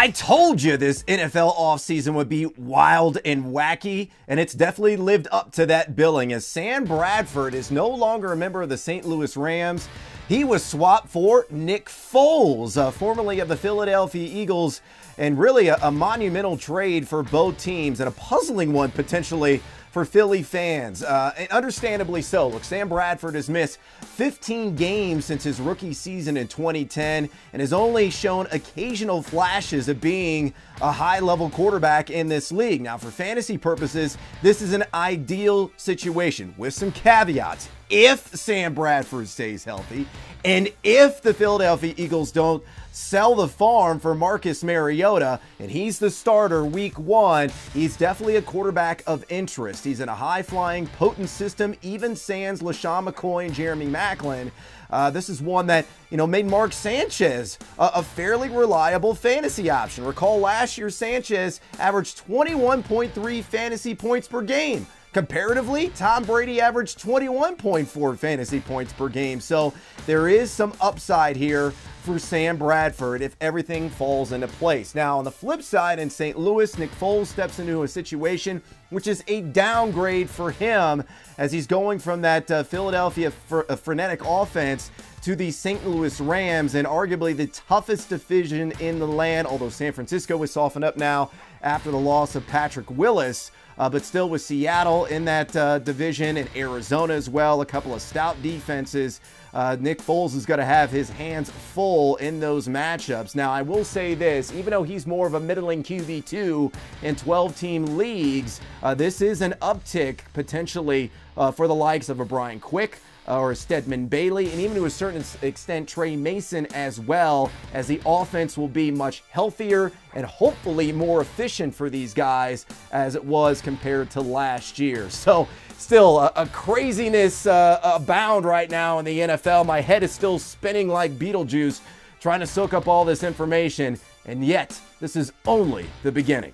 I told you this NFL offseason would be wild and wacky, and it's definitely lived up to that billing, as Sam Bradford is no longer a member of the St. Louis Rams. He was swapped for Nick Foles, formerly of the Philadelphia Eagles, and really a monumental trade for both teams, and a puzzling one potentially for Philly fans, and understandably so. Look, Sam Bradford has missed 15 games since his rookie season in 2010 and has only shown occasional flashes of being a high-level quarterback in this league. Now, for fantasy purposes, this is an ideal situation with some caveats. If Sam Bradford stays healthy, and if the Philadelphia Eagles don't sell the farm for Marcus Mariota, and he's the starter week 1, he's definitely a quarterback of interest. He's in a high-flying, potent system, even sans LaShawn McCoy and Jeremy Maclin. This is one that, made Mark Sanchez a fairly reliable fantasy option. Recall last year, Sanchez averaged 21.3 fantasy points per game. Comparatively, Tom Brady averaged 21.4 fantasy points per game. So there is some upside here for Sam Bradford if everything falls into place. Now, on the flip side, in St. Louis, Nick Foles steps into a situation which is a downgrade for him, as he's going from that Philadelphia frenetic offense to the St. Louis Rams, and arguably the toughest division in the land, although San Francisco is softened up now after the loss of Patrick Willis. But still with Seattle in that division, and Arizona as well, a couple of stout defenses. Nick Foles is going to have his hands full in those matchups. Now, I will say this, even though he's more of a middling QB2 in 12-team leagues, this is an uptick potentially for the likes of a Brian Quick, or Stedman Bailey, and even to a certain extent Trey Mason as well, as the offense will be much healthier and hopefully more efficient for these guys as it was compared to last year. So still a craziness abound right now in the NFL. My head is still spinning like Beetlejuice trying to soak up all this information, and yet this is only the beginning.